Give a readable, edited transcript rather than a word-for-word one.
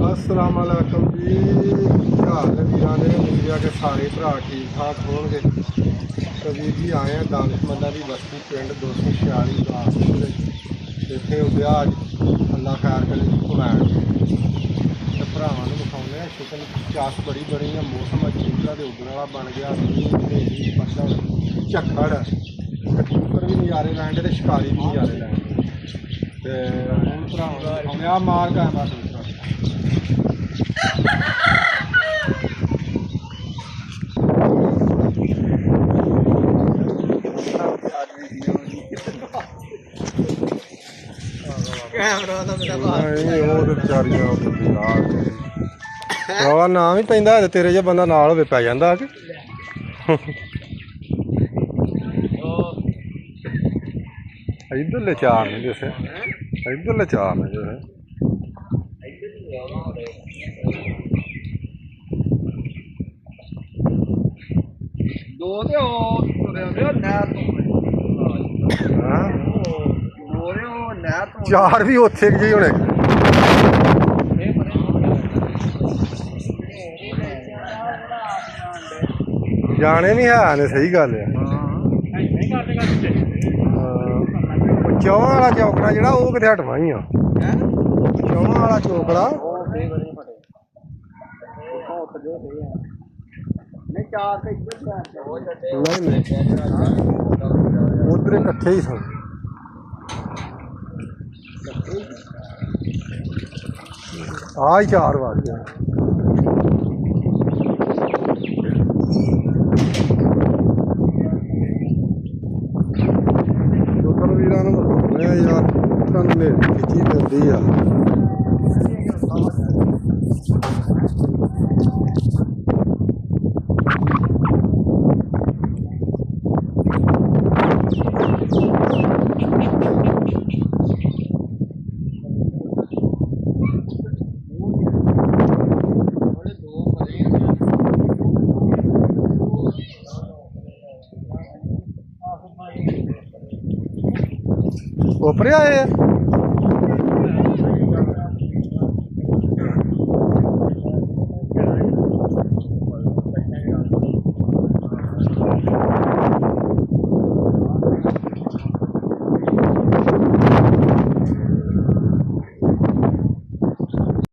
अस्सलाम वालेकुम जी। हाल वीरां ने उम्मीद के सारे भरा ठीक ठाक होंगे। तो वीर जी आए हैं दानिशमंदा की बस्ती पिंड 246 गुरदासपुर इतने उद्या अल्लाह खैर करे घुमैन तो भरावां नूं विखाउने चिकन चास बड़ी बनी है। मौसम चिंता के उड्डण वाला बन गया। मींह पत्थर झक्खड़ कबूतर भी नज़ारे लैन दे शिकारी भी नज़ारे लैन ते हुण भरावां नूं विखाउने आ मार कैमरा दूसरा नाम ही पैंदा तेरे जो बंदा नाल होवे पै जांदा कि इधरले चार ने जैसे इधरले चार ने जैसे दो ते चार भी उत्थे जी होने जाने भी है ने सही गल है। चौहां वाला चौकड़ा जेहड़ा वो किते हटवा ही आ। चौहां वाला चौकड़ा उधर इकट्ठे ही सन। आ ही चार वाज गए। वीरां नूं विखाउने यार तुहानूं नेड़ी खिच्ची पैंदी आ। ऊपर आए हैं।